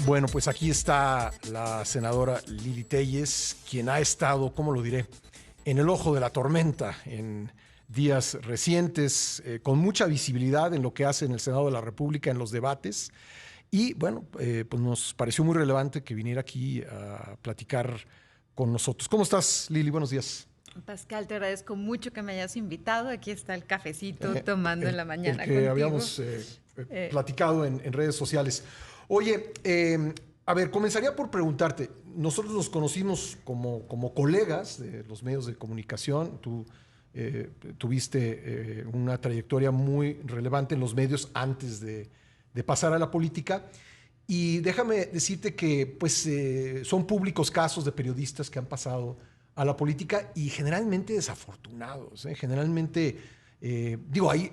Bueno, pues aquí está la senadora Lili Téllez, quien ha estado, ¿cómo lo diré?, en el ojo de la tormenta en días recientes, con mucha visibilidad en lo que hace en el Senado de la República, en los debates. Y bueno, pues nos pareció muy relevante que viniera aquí a platicar con nosotros. ¿Cómo estás, Lili? Buenos días. Pascal, te agradezco mucho que me hayas invitado. Aquí está el cafecito tomando en la mañana el que contigo. habíamos platicado en redes sociales. Oye, a ver, comenzaría por preguntarte. Nosotros nos conocimos como colegas de los medios de comunicación. Tú tuviste una trayectoria muy relevante en los medios antes de pasar a la política. Y déjame decirte que pues, son públicos casos de periodistas que han pasado a la política y generalmente desafortunados. Generalmente, hay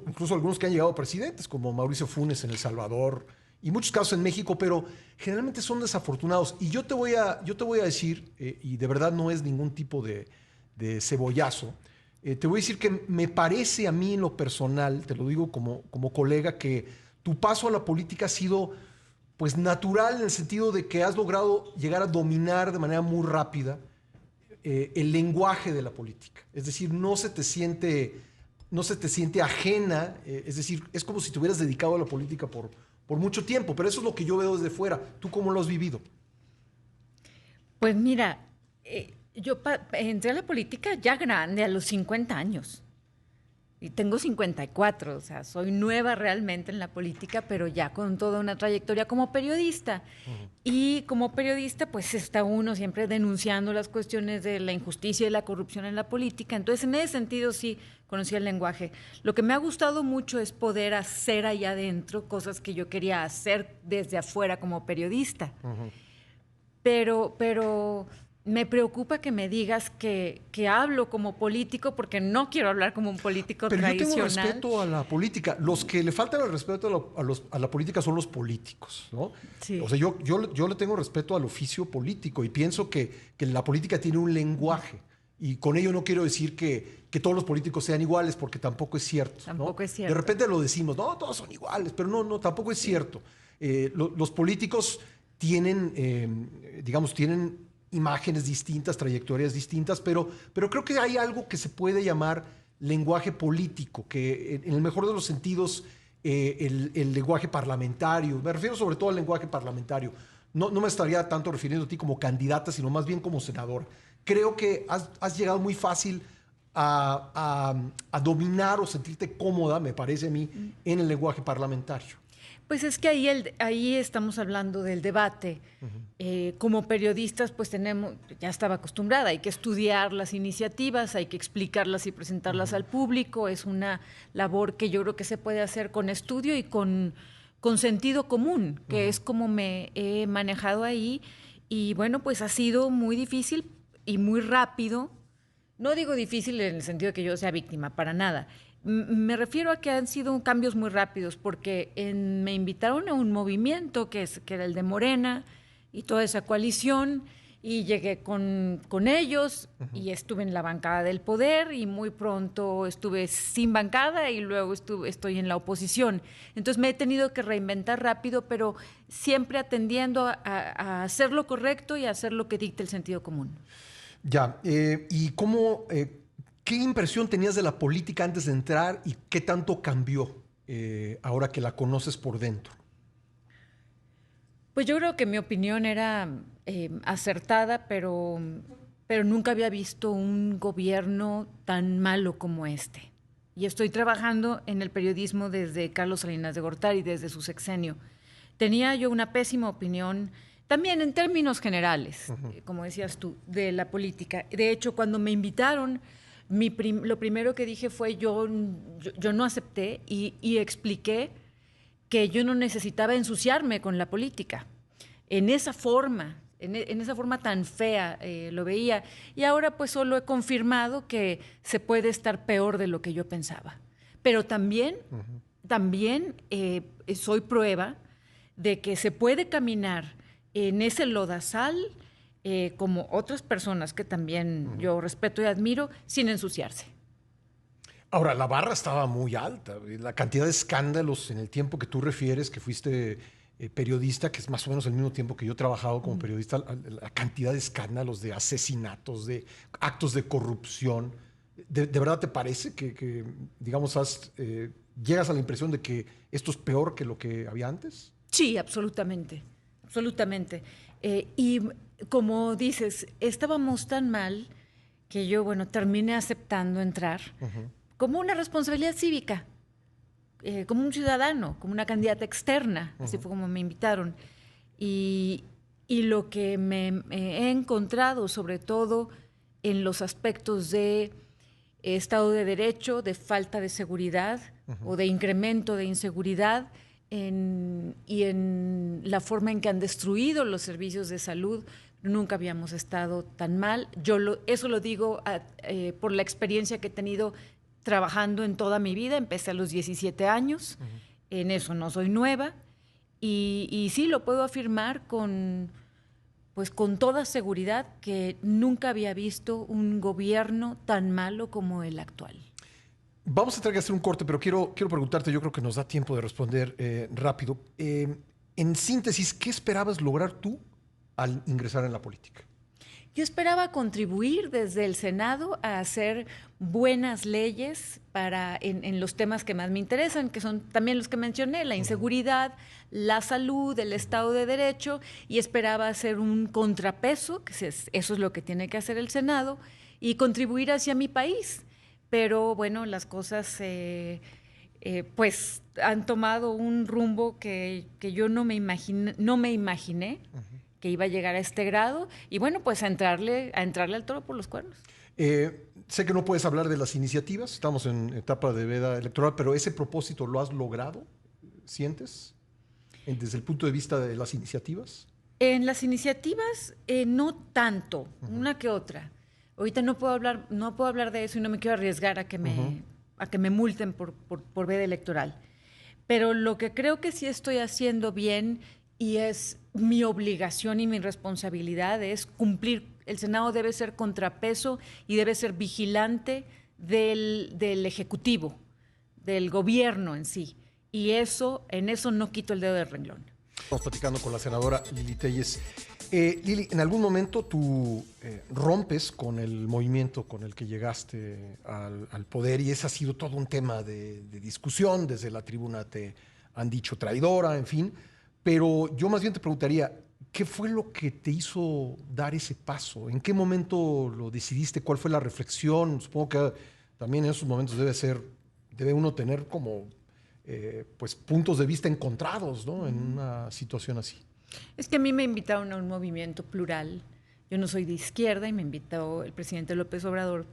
incluso algunos que han llegado presidentes, como Mauricio Funes en El Salvador, y muchos casos en México, pero generalmente son desafortunados. Y yo te voy a decir, y de verdad no es ningún tipo de cebollazo, te voy a decir que me parece a mí en lo personal, te lo digo como colega, que tu paso a la política ha sido pues natural en el sentido de que has logrado llegar a dominar de manera muy rápida el lenguaje de la política. Es decir, no se te siente ajena, es decir, es como si te hubieras dedicado a la política por mucho tiempo, pero eso es lo que yo veo desde fuera. ¿Tú cómo lo has vivido? Pues mira, yo entré a la política ya grande, a los 50 años. Y tengo 54, o sea, soy nueva realmente en la política, pero ya con toda una trayectoria como periodista. Y como periodista, pues está uno siempre denunciando las cuestiones de la injusticia y la corrupción en la política. Entonces, en ese sentido, sí conocí el lenguaje. Lo que me ha gustado mucho es poder hacer allá adentro cosas que yo quería hacer desde afuera como periodista. Pero me preocupa que me digas que hablo como político, porque no quiero hablar como un político tradicional. Pero yo tengo respeto a la política. Los que le faltan el respeto a la política son los políticos, ¿no? Sí. O sea, yo le tengo respeto al oficio político y pienso que la política tiene un lenguaje. Y con ello no quiero decir que todos los políticos sean iguales, porque tampoco es cierto. Tampoco es cierto. De repente lo decimos, no, todos son iguales, pero no, tampoco es cierto. Los políticos tienen, tienen imágenes distintas, trayectorias distintas, pero creo que hay algo que se puede llamar lenguaje político, que en el mejor de los sentidos, el lenguaje parlamentario, me refiero sobre todo al lenguaje parlamentario, no me estaría tanto refiriendo a ti como candidata, sino más bien como senador. Creo que has llegado muy fácil a dominar o sentirte cómoda, me parece a mí, en el lenguaje parlamentario. Pues es que ahí estamos hablando del debate. Como periodistas, pues ya estaba acostumbrada, hay que estudiar las iniciativas, hay que explicarlas y presentarlas al público. Es una labor que yo creo que se puede hacer con estudio y con sentido común, que es como me he manejado ahí. Y bueno, pues ha sido muy difícil y muy rápido. No digo difícil en el sentido de que yo sea víctima, para nada. Me refiero a que han sido cambios muy rápidos, porque me invitaron a un movimiento que era el de Morena y toda esa coalición, y llegué con ellos y estuve en la bancada del poder, y muy pronto estuve sin bancada y luego estoy en la oposición. Entonces me he tenido que reinventar rápido, pero siempre atendiendo a hacer lo correcto y a hacer lo que dicta el sentido común. Ya, ¿y cómo... ¿qué impresión tenías de la política antes de entrar y qué tanto cambió ahora que la conoces por dentro? Pues yo creo que mi opinión era acertada, pero nunca había visto un gobierno tan malo como este. Y estoy trabajando en el periodismo desde Carlos Salinas de Gortari, desde su sexenio. Tenía yo una pésima opinión, también en términos generales, como decías tú, de la política. De hecho, cuando me invitaron, lo primero que dije fue yo no acepté y expliqué que yo no necesitaba ensuciarme con la política. En esa forma tan fea lo veía. Y ahora pues solo he confirmado que se puede estar peor de lo que yo pensaba. Pero también soy prueba de que se puede caminar en ese lodazal como otras personas que también yo respeto y admiro, sin ensuciarse. Ahora, la barra estaba muy alta. La cantidad de escándalos en el tiempo que tú refieres, que fuiste periodista, que es más o menos el mismo tiempo que yo he trabajado como periodista, la cantidad de escándalos, de asesinatos, de actos de corrupción. ¿De verdad te parece que digamos, llegas a la impresión de que esto es peor que lo que había antes? Sí, absolutamente, absolutamente. Y como dices, estábamos tan mal que yo, bueno, terminé aceptando entrar como una responsabilidad cívica, como un ciudadano, como una candidata externa, así fue como me invitaron. Y lo que me he encontrado, sobre todo en los aspectos de Estado de Derecho, de falta de seguridad o de incremento de inseguridad, y en la forma en que han destruido los servicios de salud, nunca habíamos estado tan mal. Eso lo digo por la experiencia que he tenido trabajando en toda mi vida. Empecé a los 17 años, en eso no soy nueva, y sí lo puedo afirmar con toda seguridad que nunca había visto un gobierno tan malo como el actual. Vamos a tener que hacer un corte, pero quiero preguntarte, yo creo que nos da tiempo de responder rápido. En síntesis, ¿qué esperabas lograr tú al ingresar en la política? Yo esperaba contribuir desde el Senado a hacer buenas leyes en los temas que más me interesan, que son también los que mencioné, la inseguridad, la salud, el Estado de Derecho, y esperaba hacer un contrapeso, eso es lo que tiene que hacer el Senado, y contribuir hacia mi país. Pero bueno, las cosas pues han tomado un rumbo que yo no me imaginé que iba a llegar a este grado, y bueno, pues a entrarle al toro por los cuernos. Sé que no puedes hablar de las iniciativas, estamos en etapa de veda electoral, pero ¿ese propósito lo has logrado? ¿Sientes? Desde el punto de vista de las iniciativas. En las iniciativas no tanto, una que otra. Ahorita no puedo hablar de eso y no me quiero arriesgar a que me multen por veda electoral. Pero lo que creo que sí estoy haciendo bien, y es mi obligación y mi responsabilidad, es cumplir. El Senado debe ser contrapeso y debe ser vigilante del Ejecutivo, del gobierno en sí. Y en eso no quito el dedo del renglón. Estamos platicando con la senadora Lili Téllez. Lili, ¿en algún momento tú rompes con el movimiento con el que llegaste al poder? Y ese ha sido todo un tema de discusión. Desde la tribuna te han dicho traidora, en fin. Pero yo más bien te preguntaría, ¿qué fue lo que te hizo dar ese paso? ¿En qué momento lo decidiste? ¿Cuál fue la reflexión? Supongo que también en esos momentos debe uno tener como pues puntos de vista encontrados, ¿no? En una situación así. Es que a mí me invitaron a un movimiento plural. Yo no soy de izquierda y me invitó el presidente López Obrador,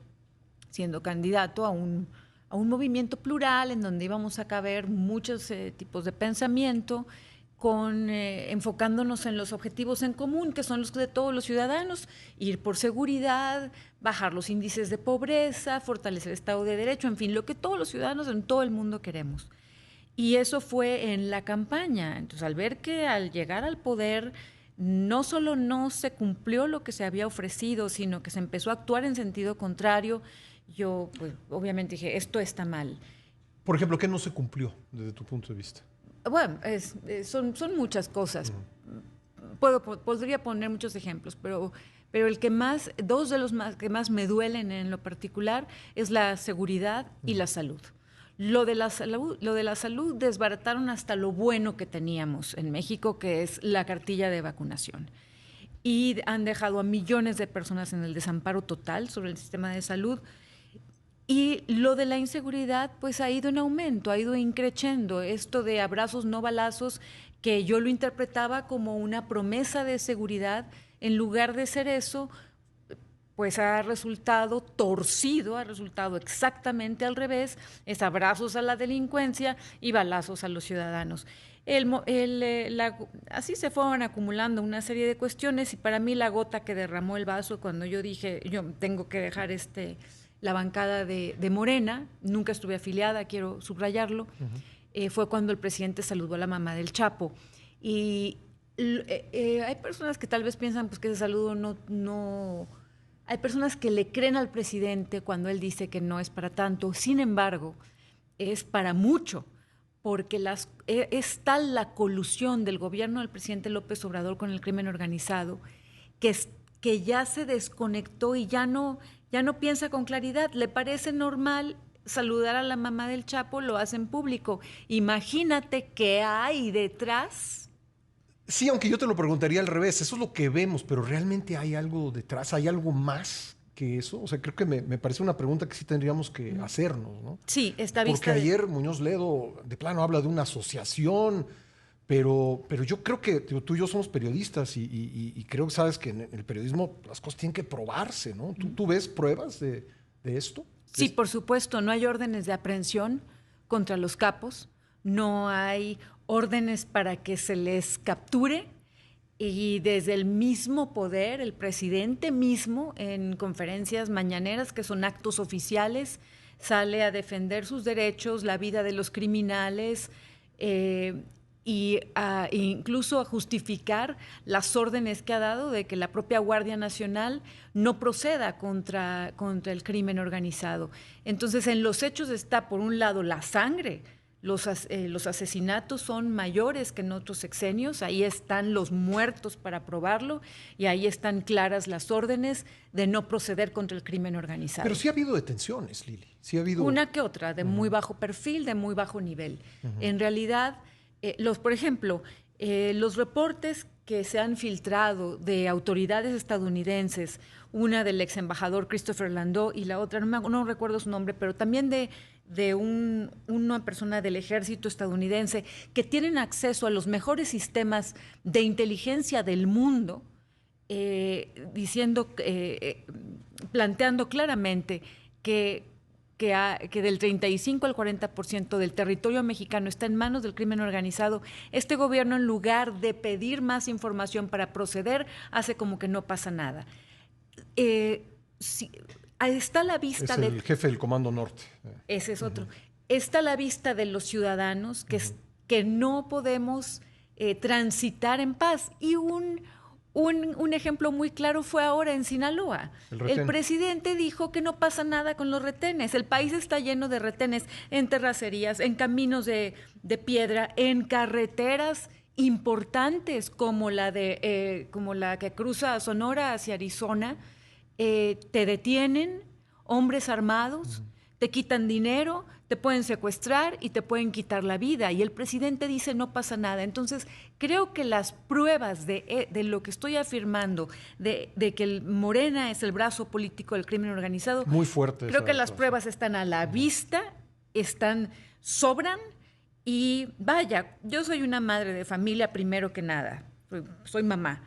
siendo candidato, a un movimiento plural en donde íbamos a caber muchos tipos de pensamiento, enfocándonos en los objetivos en común, que son los de todos los ciudadanos: ir por seguridad, bajar los índices de pobreza, fortalecer el Estado de Derecho, en fin, lo que todos los ciudadanos en todo el mundo queremos. Y eso fue en la campaña. Entonces, al ver que al llegar al poder no solo no se cumplió lo que se había ofrecido, sino que se empezó a actuar en sentido contrario, yo pues obviamente dije, esto está mal. Por ejemplo, ¿qué no se cumplió desde tu punto de vista? Bueno, son muchas cosas. Podría poner muchos ejemplos, pero dos de los que más me duelen en lo particular es la seguridad y la salud. Lo de la salud desbarataron hasta lo bueno que teníamos en México, que es la cartilla de vacunación. Y han dejado a millones de personas en el desamparo total sobre el sistema de salud. Y lo de la inseguridad, pues ha ido en aumento, ha ido increciendo. Esto de abrazos no balazos, que yo lo interpretaba como una promesa de seguridad, en lugar de ser eso, pues ha resultado torcido, ha resultado exactamente al revés. Es abrazos a la delincuencia y balazos a los ciudadanos. Así se fueron acumulando una serie de cuestiones, y para mí la gota que derramó el vaso, cuando yo dije, yo tengo que dejar la bancada de Morena, nunca estuve afiliada, quiero subrayarlo, fue cuando el presidente saludó a la mamá del Chapo. Y hay personas que tal vez piensan pues, que ese saludo no... Hay personas que le creen al presidente cuando él dice que no es para tanto. Sin embargo, es para mucho, porque es tal la colusión del gobierno del presidente López Obrador con el crimen organizado que ya se desconectó y ya no piensa con claridad. Le parece normal saludar a la mamá del Chapo, lo hace en público. Imagínate qué hay detrás. Sí, aunque yo te lo preguntaría al revés, eso es lo que vemos, pero ¿realmente hay algo detrás? ¿Hay algo más que eso? O sea, creo que me parece una pregunta que sí tendríamos que hacernos, ¿no? Sí, está vista. Porque ayer Muñoz Ledo de plano habla de una asociación, pero yo creo que tú y yo somos periodistas y creo que sabes que en el periodismo las cosas tienen que probarse, ¿no? ¿Tú ves pruebas de esto? Sí, por supuesto, no hay órdenes de aprehensión contra los capos, no hay órdenes para que se les capture y desde el mismo poder, el presidente mismo en conferencias mañaneras, que son actos oficiales, sale a defender sus derechos, la vida de los criminales incluso a justificar las órdenes que ha dado de que la propia Guardia Nacional no proceda contra el crimen organizado. Entonces, en los hechos está, por un lado, la sangre. Los asesinatos son mayores que en otros sexenios, ahí están los muertos para probarlo y ahí están claras las órdenes de no proceder contra el crimen organizado. Pero sí ha habido detenciones, Lili. Sí ha habido... Una que otra, de muy bajo perfil, de muy bajo nivel. En realidad, por ejemplo, los reportes que se han filtrado de autoridades estadounidenses, una del ex embajador Christopher Landau y la otra, no recuerdo su nombre, pero también de una persona del ejército estadounidense que tienen acceso a los mejores sistemas de inteligencia del mundo, planteando claramente que del 35 al 40% del territorio mexicano está en manos del crimen organizado. Este gobierno, en lugar de pedir más información para proceder, hace como que no pasa nada. Está a la vista es el jefe del Comando Norte. Ese es otro. Está a la vista de los ciudadanos que no podemos transitar en paz. Y un ejemplo muy claro fue ahora en Sinaloa. El presidente dijo que no pasa nada con los retenes. El país está lleno de retenes en terracerías, en caminos de piedra, en carreteras importantes como la que cruza Sonora hacia Arizona. Te detienen hombres armados, te quitan dinero, te pueden secuestrar y te pueden quitar la vida. Y el presidente dice no pasa nada. Entonces, creo que las pruebas de lo que estoy afirmando, de que el Morena es el brazo político del crimen organizado, muy fuerte. Creo que las pruebas están a la vista, sobran. Y vaya, yo soy una madre de familia primero que nada, soy mamá.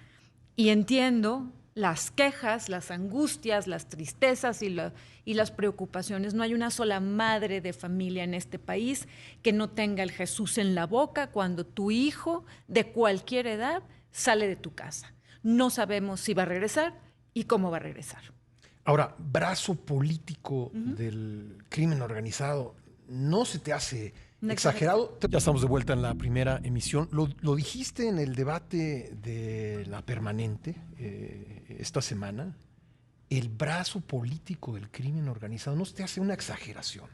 Y entiendo las quejas, las angustias, las tristezas y las preocupaciones. No hay una sola madre de familia en este país que no tenga el Jesús en la boca cuando tu hijo de cualquier edad sale de tu casa. No sabemos si va a regresar y cómo va a regresar. Ahora, brazo político del crimen organizado, ¿no se te hace exagerado? Ya estamos de vuelta en la primera emisión. Lo dijiste en el debate de La Permanente esta semana. El brazo político del crimen organizado, ¿no se te hace una exageración?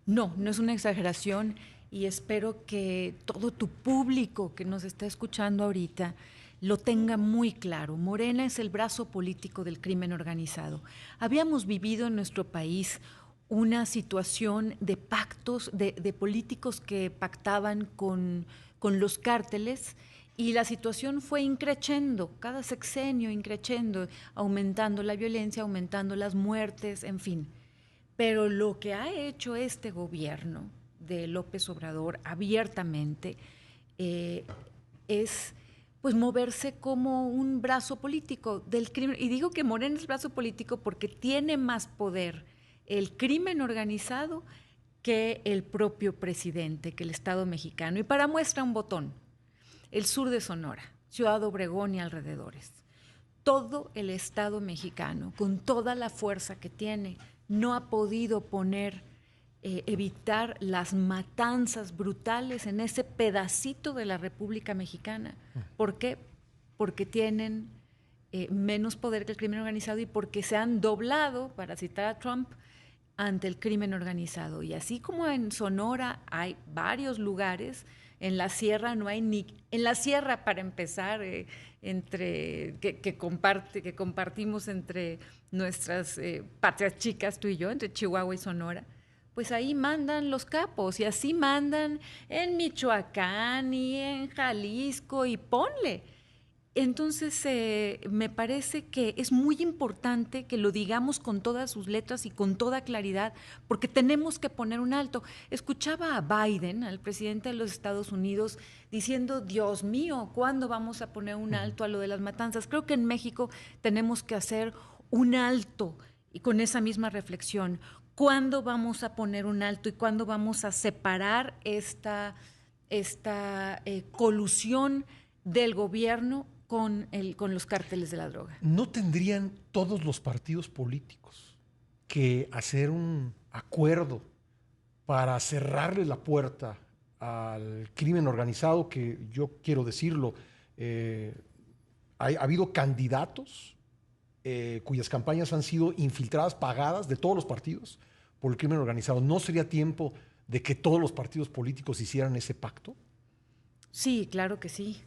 No es una exageración y espero que todo tu público que nos está escuchando ahorita lo tenga muy claro. Morena es el brazo político del crimen organizado. Habíamos vivido en nuestro país una situación de pactos, de políticos que pactaban con los cárteles, y la situación fue increciendo, cada sexenio increciendo, aumentando la violencia, aumentando las muertes, en fin. Pero lo que ha hecho este gobierno de López Obrador abiertamente es pues moverse como un brazo político del crimen. Y digo que Morena es brazo político porque tiene más poder el crimen organizado que el propio presidente, que el Estado mexicano. Y para muestra un botón, el sur de Sonora, Ciudad Obregón y alrededores. Todo el Estado mexicano, con toda la fuerza que tiene, no ha podido evitar las matanzas brutales en ese pedacito de la República Mexicana. ¿Por qué? Porque tienen menos poder que el crimen organizado y porque se han doblado, para citar a Trump, ante el crimen organizado. Y así como en Sonora hay varios lugares, en la sierra no hay ni... En la sierra, para empezar, que compartimos entre nuestras patrias chicas, tú y yo, entre Chihuahua y Sonora, pues ahí mandan los capos, y así mandan en Michoacán y en Jalisco, y ponle. Entonces, me parece que es muy importante que lo digamos con todas sus letras y con toda claridad, porque tenemos que poner un alto. Escuchaba a Biden, al presidente de los Estados Unidos, diciendo, Dios mío, ¿cuándo vamos a poner un alto a lo de las matanzas? Creo que en México tenemos que hacer un alto, y con esa misma reflexión, ¿cuándo vamos a poner un alto y cuándo vamos a separar esta colusión del gobierno con los cárteles de la droga? ¿No tendrían todos los partidos políticos que hacer un acuerdo para cerrarle la puerta al crimen organizado? Que yo quiero decirlo, ha habido candidatos cuyas campañas han sido infiltradas, pagadas, de todos los partidos por el crimen organizado. ¿No sería tiempo de que todos los partidos políticos hicieran ese pacto? Sí, claro que sí.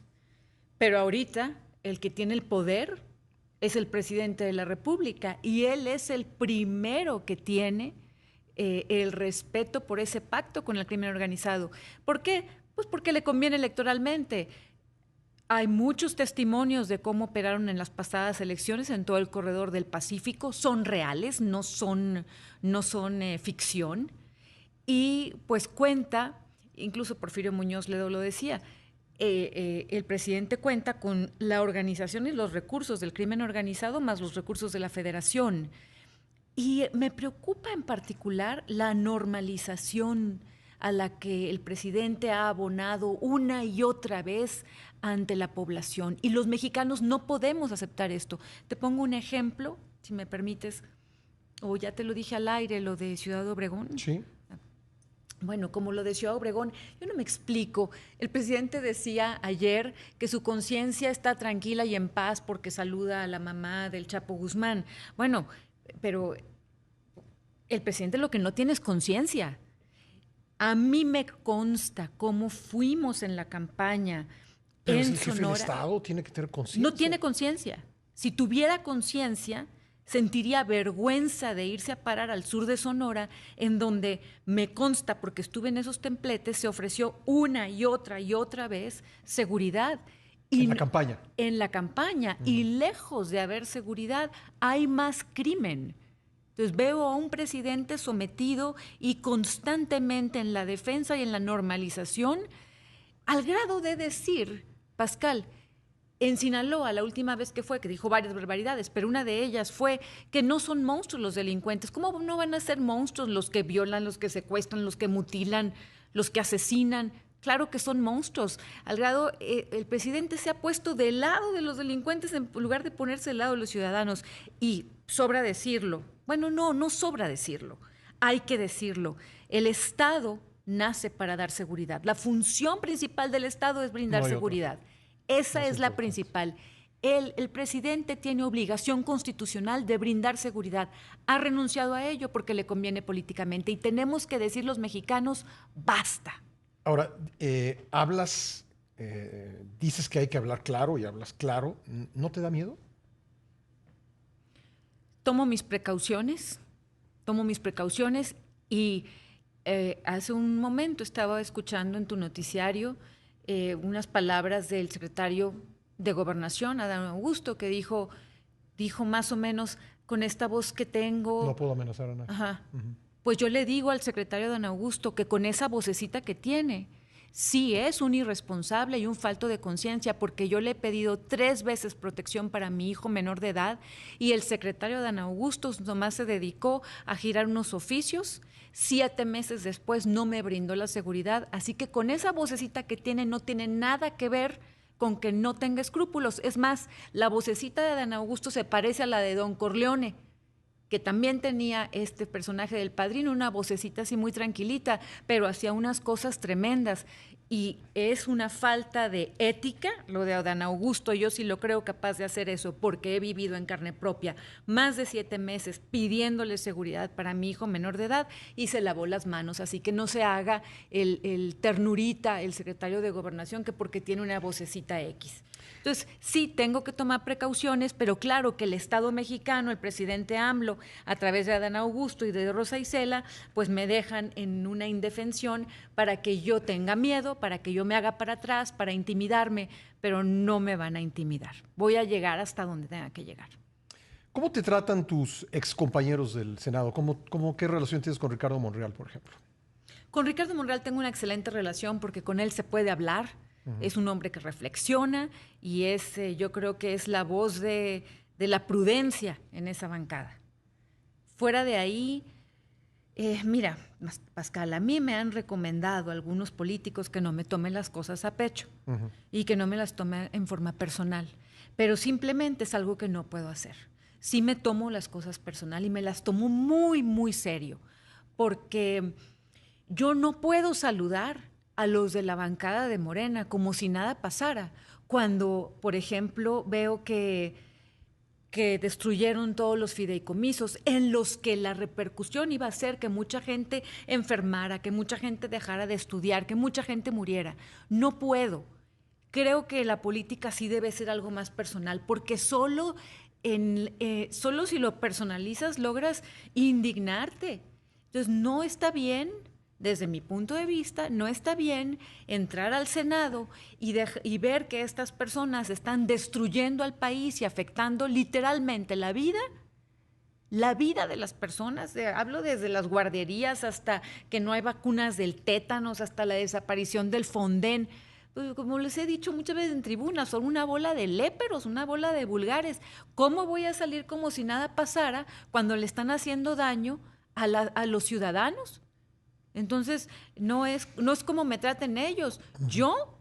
Pero ahorita el que tiene el poder es el presidente de la República, y él es el primero que tiene el respeto por ese pacto con el crimen organizado. ¿Por qué? Pues porque le conviene electoralmente. Hay muchos testimonios de cómo operaron en las pasadas elecciones en todo el corredor del Pacífico. Son reales, no son ficción. Y pues cuenta, incluso Porfirio Muñoz Ledo lo decía, el presidente cuenta con la organización y los recursos del crimen organizado más los recursos de la Federación. Y me preocupa en particular la normalización a la que el presidente ha abonado una y otra vez ante la población. Y los mexicanos no podemos aceptar esto. Te pongo un ejemplo, si me permites, o ya te lo dije al aire, lo de Ciudad Obregón. Sí. Bueno, como lo de Ciudad Obregón, yo no me explico. El presidente decía ayer que su conciencia está tranquila y en paz porque saluda a la mamá del Chapo Guzmán. Bueno, pero el presidente lo que no tiene es conciencia. A mí me consta cómo fuimos en la campaña Pero en es el jefe Sonora. del Estado, tiene que tener conciencia. No tiene conciencia. Si tuviera conciencia, sentiría vergüenza de irse a parar al sur de Sonora, en donde me consta, porque estuve en esos templetes, se ofreció una y otra vez seguridad. En la campaña. En la campaña. Y lejos de haber seguridad, hay más crimen. Entonces veo a un presidente sometido y constantemente en la defensa y en la normalización, al grado de decir, Pascal, en Sinaloa, la última vez que fue, que dijo varias barbaridades, pero una de ellas fue que no son monstruos los delincuentes. ¿Cómo no van a ser monstruos los que violan, los que secuestran, los que mutilan, los que asesinan? Claro que son monstruos. Al grado, el presidente se ha puesto del lado de los delincuentes en lugar de ponerse del lado de los ciudadanos. Y sobra decirlo. Bueno, no sobra decirlo. Hay que decirlo. El Estado nace para dar seguridad. La función principal del Estado es brindar seguridad. Esa es la principal. El presidente tiene obligación constitucional de brindar seguridad. Ha renunciado a ello porque le conviene políticamente. Y tenemos que decir los mexicanos, basta. Ahora, dices que hay que hablar claro y hablas claro. ¿No te da miedo? Tomo mis precauciones y hace un momento estaba escuchando en tu noticiario unas palabras del secretario de Gobernación, Adán Augusto, que dijo más o menos con esta voz que tengo. No puedo amenazar a nadie. Ajá. Pues yo le digo al secretario Adán Augusto que con esa vocecita que tiene, sí es un irresponsable y un falto de conciencia, porque yo le he pedido 3 veces protección para mi hijo menor de edad y el secretario Adán Augusto nomás se dedicó a girar unos oficios. 7 meses después no me brindó la seguridad, así que con esa vocecita que tiene no tiene nada que ver con que no tenga escrúpulos. Es más, la vocecita de Adán Augusto se parece a la de Don Corleone, que también tenía este personaje del Padrino, una vocecita así muy tranquilita, pero hacía unas cosas tremendas. y es una falta de ética lo de Adán Augusto. Yo sí lo creo capaz de hacer eso porque he vivido en carne propia más de 7 meses pidiéndole seguridad para mi hijo menor de edad y se lavó las manos. Así que no se haga el ternurita, el secretario de Gobernación, que porque tiene una vocecita X. Entonces, sí, tengo que tomar precauciones, pero claro que el Estado mexicano, el presidente AMLO, a través de Adán Augusto y de Rosa Isela, pues me dejan en una indefensión para que yo tenga miedo, para que yo me haga para atrás, para intimidarme, pero no me van a intimidar. Voy a llegar hasta donde tenga que llegar. ¿Cómo te tratan tus excompañeros del Senado? ¿Qué relación tienes con Ricardo Monreal, por ejemplo? Con Ricardo Monreal tengo una excelente relación porque con él se puede hablar. Es un hombre que reflexiona y yo creo que es la voz de la prudencia en esa bancada. Fuera de ahí, mira, Pascal, a mí me han recomendado algunos políticos que no me tomen las cosas a pecho y que no me las tome en forma personal, pero simplemente es algo que no puedo hacer. Sí me tomo las cosas personal y me las tomo muy, muy serio, porque yo no puedo saludar a los de la bancada de Morena como si nada pasara, cuando, por ejemplo, veo que destruyeron todos los fideicomisos en los que la repercusión iba a ser que mucha gente enfermara, que mucha gente dejara de estudiar, que mucha gente muriera. No puedo. Creo que la política sí debe ser algo más personal, porque solo si lo personalizas logras indignarte. Entonces, no está bien. Desde mi punto de vista, no está bien entrar al Senado y ver que estas personas están destruyendo al país y afectando literalmente la vida de las personas. Hablo desde las guarderías hasta que no hay vacunas del tétanos, hasta la desaparición del Fonden. Pues, como les he dicho muchas veces en tribunas, son una bola de léperos, una bola de vulgares. ¿Cómo voy a salir como si nada pasara cuando le están haciendo daño a los ciudadanos? Entonces, no es como me traten ellos. Yo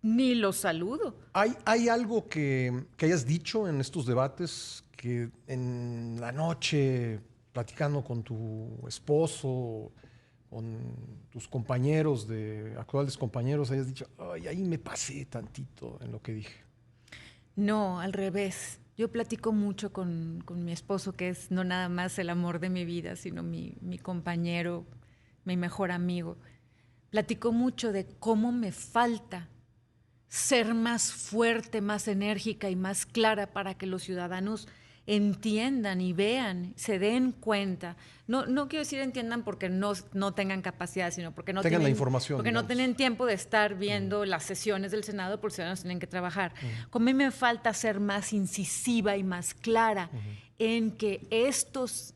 ni los saludo. ¿Hay algo que hayas dicho en estos debates que en la noche, platicando con tu esposo, con tus actuales compañeros, hayas dicho, ay, ahí me pasé tantito en lo que dije? No, al revés. Yo platico mucho con mi esposo, que es no nada más el amor de mi vida, sino mi compañero, mi mejor amigo. Platico mucho de cómo me falta ser más fuerte, más enérgica y más clara para que los ciudadanos entiendan y vean, se den cuenta. No quiero decir entiendan porque no tengan capacidad, sino porque no tengan tienen la información, porque no tienen tiempo de estar viendo las sesiones del Senado, porque los ciudadanos tienen que trabajar. Como a mí me falta ser más incisiva y más clara en que estos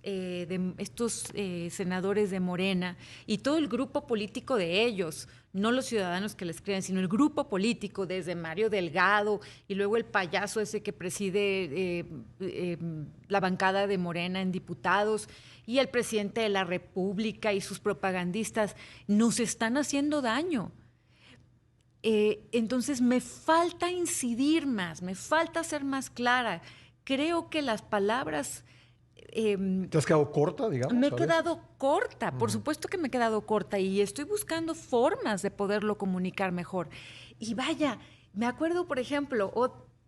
senadores de Morena y todo el grupo político de ellos, no los ciudadanos que les creen, sino el grupo político, desde Mario Delgado y luego el payaso ese que preside la bancada de Morena en diputados y el presidente de la República y sus propagandistas, nos están haciendo daño. Entonces me falta incidir más, me falta ser más clara. Creo que las palabras... ¿Te has quedado corta, digamos? Me he quedado corta, por supuesto que me he quedado corta y estoy buscando formas de poderlo comunicar mejor. Y vaya, me acuerdo, por ejemplo,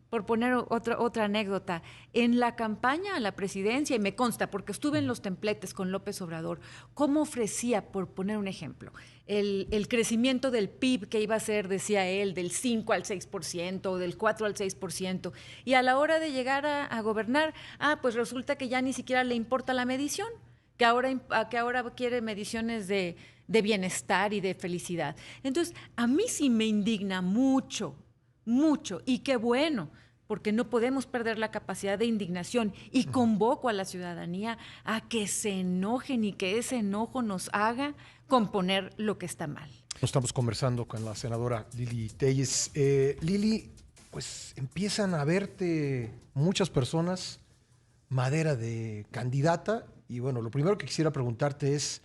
por poner otra anécdota, en la campaña a la presidencia, y me consta porque estuve en los templetes con López Obrador, cómo ofrecía, por poner un ejemplo, el crecimiento del PIB que iba a ser, decía él, del 5 al 6%, del 4 al 6%, y a la hora de llegar a gobernar, pues resulta que ya ni siquiera le importa la medición, que ahora quiere mediciones de bienestar y de felicidad. Entonces, a mí sí me indigna mucho, y qué bueno, porque no podemos perder la capacidad de indignación y convoco a la ciudadanía a que se enojen y que ese enojo nos haga componer lo que está mal. Estamos conversando con la senadora Lili Téllez. Lili, pues empiezan a verte muchas personas madera de candidata y bueno, lo primero que quisiera preguntarte es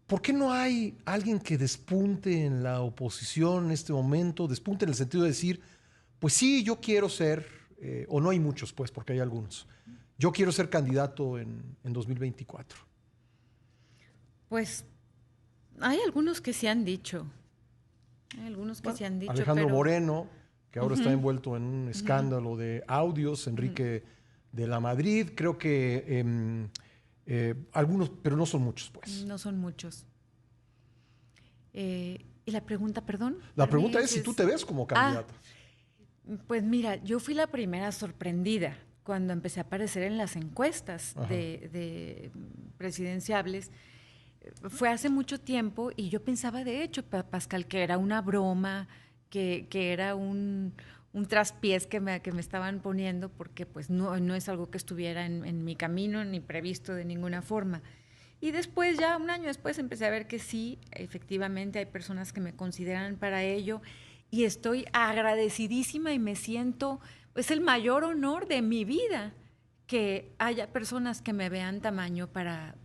¿por qué no hay alguien que despunte en la oposición en este momento? Despunte en el sentido de decir, pues sí, yo quiero ser, o no hay muchos, pues, porque hay algunos. Yo quiero ser candidato en 2024. Pues hay algunos que se han dicho. Hay algunos que se han dicho, Alejandro pero... Moreno, que ahora está envuelto en un escándalo de audios, Enrique de la Madrid, creo que algunos, pero no son muchos, pues. No son muchos. ¿Y la pregunta, perdón? La pregunta es si tú te ves como candidata. Pues mira, yo fui la primera sorprendida cuando empecé a aparecer en las encuestas de presidenciables. Fue hace mucho tiempo y yo pensaba, de hecho, Pascal, que era una broma, que era un traspiés que me estaban poniendo, porque pues no es algo que estuviera en mi camino ni previsto de ninguna forma. Y después, ya un año después, empecé a ver que sí, efectivamente hay personas que me consideran para ello y estoy agradecidísima y me siento, es el mayor honor de mi vida que haya personas que me vean tamaño para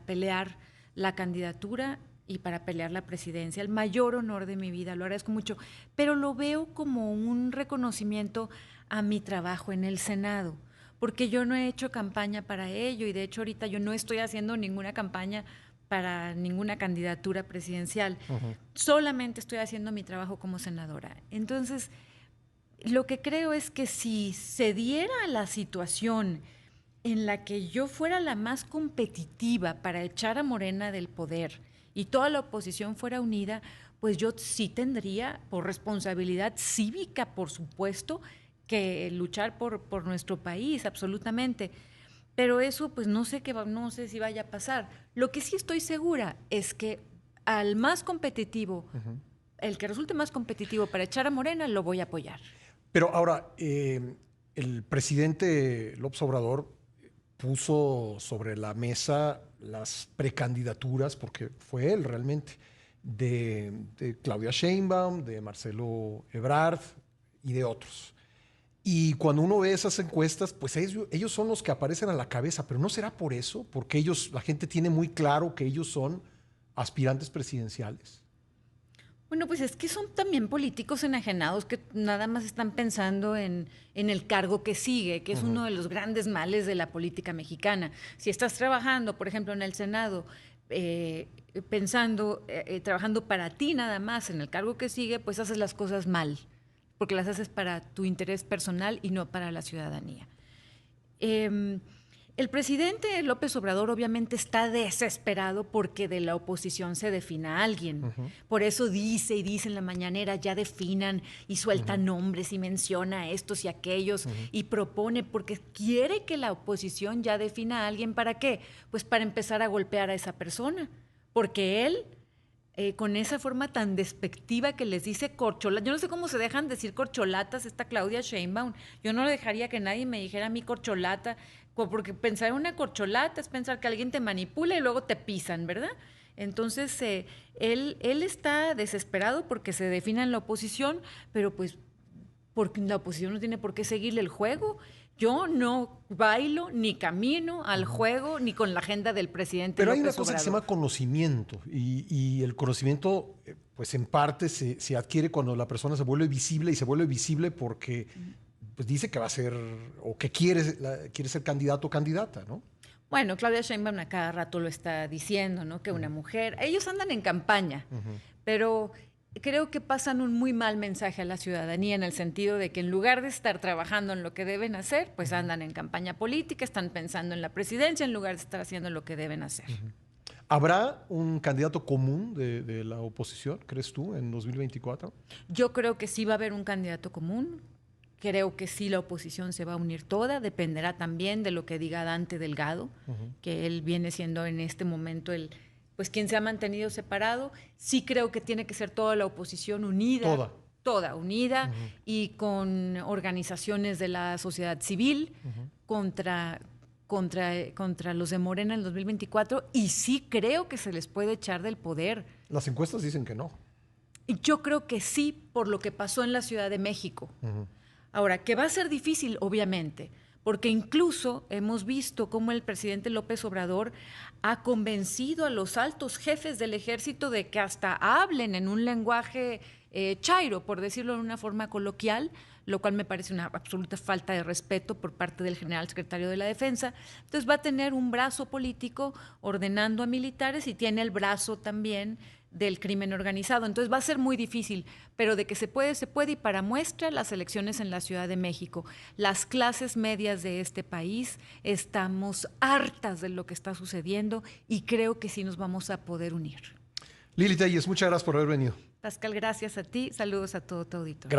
pelear la candidatura y para pelear la presidencia. El mayor honor de mi vida, lo agradezco mucho, pero lo veo como un reconocimiento a mi trabajo en el Senado, porque yo no he hecho campaña para ello y de hecho ahorita yo no estoy haciendo ninguna campaña para ninguna candidatura presidencial, solamente estoy haciendo mi trabajo como senadora. Entonces, lo que creo es que si se diera la situación en la que yo fuera la más competitiva para echar a Morena del poder y toda la oposición fuera unida, pues yo sí tendría, por responsabilidad cívica, por supuesto, que luchar por nuestro país, absolutamente. Pero eso, pues no sé si vaya a pasar. Lo que sí estoy segura es que al más competitivo, el que resulte más competitivo para echar a Morena, lo voy a apoyar. Pero ahora, el presidente López Obrador puso sobre la mesa las precandidaturas, porque fue él realmente, de Claudia Sheinbaum, de Marcelo Ebrard y de otros. Y cuando uno ve esas encuestas, pues ellos son los que aparecen a la cabeza, pero ¿no será por eso? Porque la gente tiene muy claro que ellos son aspirantes presidenciales. Bueno, pues es que son también políticos enajenados que nada más están pensando en el cargo que sigue, que es uno de los grandes males de la política mexicana. Si estás trabajando, por ejemplo, en el Senado, trabajando para ti nada más en el cargo que sigue, pues haces las cosas mal, porque las haces para tu interés personal y no para la ciudadanía. El presidente López Obrador obviamente está desesperado porque de la oposición se defina a alguien. Por eso dice en la mañanera, ya definan y suelta nombres y menciona a estos y aquellos y propone, porque quiere que la oposición ya defina a alguien. ¿Para qué? Pues para empezar a golpear a esa persona. Porque él, con esa forma tan despectiva que les dice corcholatas, yo no sé cómo se dejan decir corcholatas esta Claudia Sheinbaum, yo no le dejaría que nadie me dijera a mí corcholata, porque pensar en una corcholata es pensar que alguien te manipula y luego te pisan, ¿verdad? Entonces, él está desesperado porque se defina en la oposición, pero pues porque la oposición no tiene por qué seguirle el juego. Yo no bailo ni camino al juego ni con la agenda del presidente Pero López hay una Obrador. cosa que se llama conocimiento y el conocimiento pues en parte se adquiere cuando la persona se vuelve visible y se vuelve visible porque pues dice que va a ser o que quiere ser candidato o candidata, ¿no? Bueno, Claudia Sheinbaum a cada rato lo está diciendo, ¿no? Que una mujer, ellos andan en campaña, pero creo que pasan un muy mal mensaje a la ciudadanía en el sentido de que en lugar de estar trabajando en lo que deben hacer, pues andan en campaña política, están pensando en la presidencia en lugar de estar haciendo lo que deben hacer. ¿Habrá un candidato común de la oposición, crees tú, en 2024? Yo creo que sí va a haber un candidato común. Creo que sí la oposición se va a unir toda, dependerá también de lo que diga Dante Delgado, que él viene siendo en este momento pues quien se ha mantenido separado. Sí creo que tiene que ser toda la oposición unida. Toda unida y con organizaciones de la sociedad civil contra los de Morena en el 2024 y sí creo que se les puede echar del poder. Las encuestas dicen que no. Y yo creo que sí, por lo que pasó en la Ciudad de México. Ahora, que va a ser difícil, obviamente, porque incluso hemos visto cómo el presidente López Obrador ha convencido a los altos jefes del ejército de que hasta hablen en un lenguaje chairo, por decirlo de una forma coloquial, lo cual me parece una absoluta falta de respeto por parte del general secretario de la Defensa. Entonces va a tener un brazo político ordenando a militares y tiene el brazo también del crimen organizado. Entonces va a ser muy difícil, pero de que se puede, se puede. Y para muestra, las elecciones en la Ciudad de México. Las clases medias de este país estamos hartas de lo que está sucediendo y creo que sí nos vamos a poder unir. Lili Telles, muchas gracias por haber venido. Pascal, gracias a ti. Saludos a todo tu auditorio.